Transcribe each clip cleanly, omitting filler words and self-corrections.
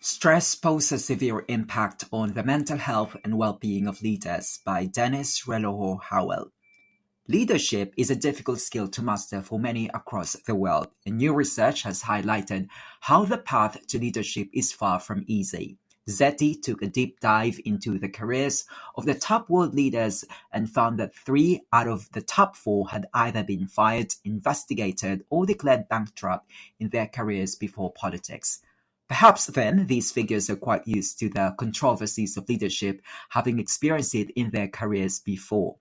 Stress poses a severe impact on the mental health and well-being of leaders by Dennis Relojo-Howell. Leadership is a difficult skill to master for many across the world, and new research has highlighted how the path to leadership is far from easy. Zeti took a deep dive into the careers of the top world leaders and found that 3 out of the top 4 had either been fired, investigated, or declared bankrupt in their careers before politics. Perhaps then these figures are quite used to the controversies of leadership, having experienced it in their careers before.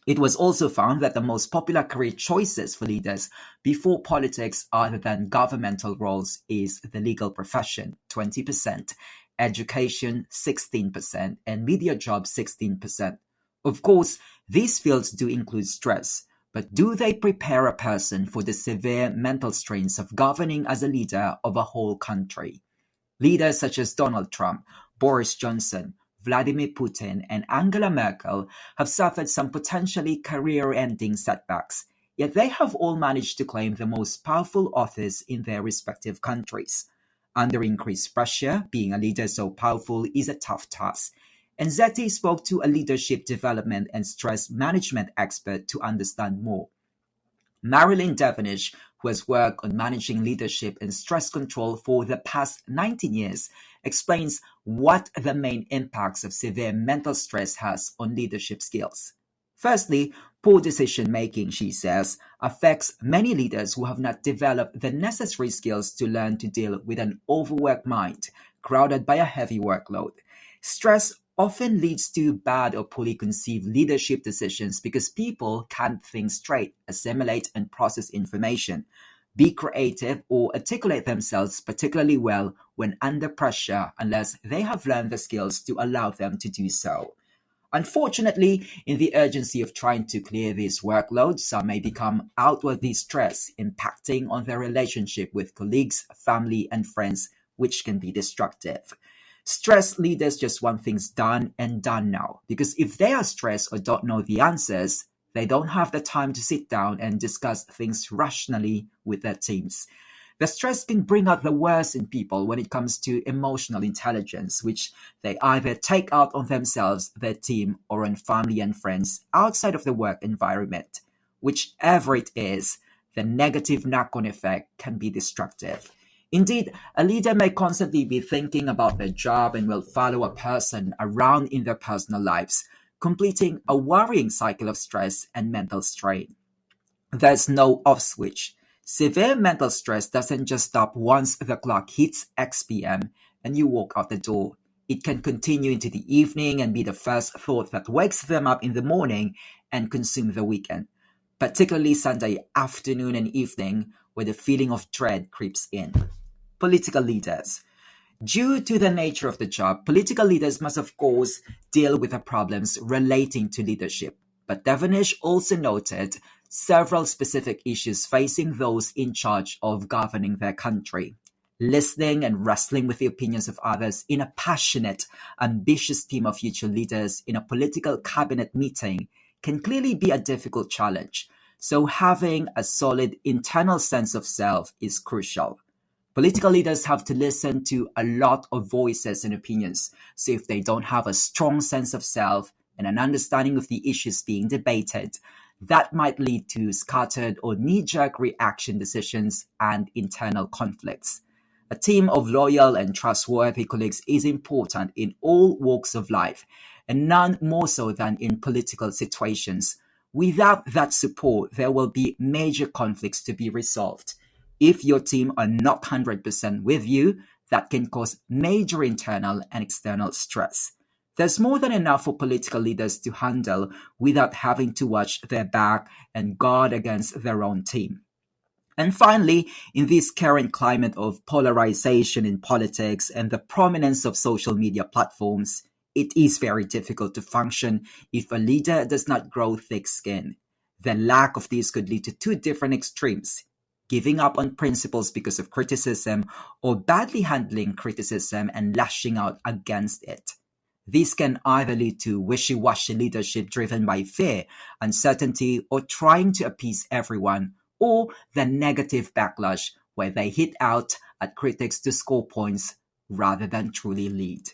It was also found that the most popular career choices for leaders before politics other than governmental roles is the legal profession, 20%, education, 16%, and media jobs, 16%. Of course, these fields do include stress, but do they prepare a person for the severe mental strains of governing as a leader of a whole country? Leaders such as Donald Trump, Boris Johnson, Vladimir Putin, and Angela Merkel have suffered some potentially career-ending setbacks, yet they have all managed to claim the most powerful office in their respective countries. Under increased pressure, being a leader so powerful is a tough task, and Zeti spoke to a leadership development and stress management expert to understand more. Marilyn Devonish, who has worked on managing leadership and stress control for the past 19 years, explains what the main impacts of severe mental stress has on leadership skills. Firstly, poor decision-making, she says, affects many leaders who have not developed the necessary skills to learn to deal with an overworked mind, crowded by a heavy workload. Stress often leads to bad or poorly conceived leadership decisions because people can't think straight, assimilate and process information, be creative, or articulate themselves particularly well when under pressure unless they have learned the skills to allow them to do so. Unfortunately, in the urgency of trying to clear this workload, some may become outwardly stressed, impacting on their relationship with colleagues, family, and friends, which can be destructive. Stressed leaders just want things done and done now, because if they are stressed or don't know the answers, they don't have the time to sit down and discuss things rationally with their teams. The stress can bring out the worst in people when it comes to emotional intelligence, which they either take out on themselves, their team, or on family and friends outside of the work environment. Whichever it is, the negative knock-on effect can be destructive. Indeed, a leader may constantly be thinking about their job and will follow a person around in their personal lives, completing a worrying cycle of stress and mental strain. There's no off switch. Severe mental stress doesn't just stop once the clock hits X p.m. and you walk out the door. It can continue into the evening and be the first thought that wakes them up in the morning and consume the weekend, particularly Sunday afternoon and evening, where the feeling of dread creeps in. Political leaders. Due to the nature of the job, political leaders must of course deal with the problems relating to leadership. But Devonish also noted several specific issues facing those in charge of governing their country. Listening and wrestling with the opinions of others in a passionate, ambitious team of future leaders in a political cabinet meeting can clearly be a difficult challenge. So having a solid internal sense of self is crucial. Political leaders have to listen to a lot of voices and opinions, so if they don't have a strong sense of self and an understanding of the issues being debated, that might lead to scattered or knee-jerk reaction decisions and internal conflicts. A team of loyal and trustworthy colleagues is important in all walks of life, and none more so than in political situations. Without that support, there will be major conflicts to be resolved. If your team are not 100% with you, that can cause major internal and external stress. There's more than enough for political leaders to handle without having to watch their back and guard against their own team. And finally, in this current climate of polarization in politics and the prominence of social media platforms, it is very difficult to function if a leader does not grow thick skin. The lack of this could lead to two different extremes: giving up on principles because of criticism, or badly handling criticism and lashing out against it. This can either lead to wishy-washy leadership driven by fear, uncertainty, or trying to appease everyone, or the negative backlash where they hit out at critics to score points rather than truly lead.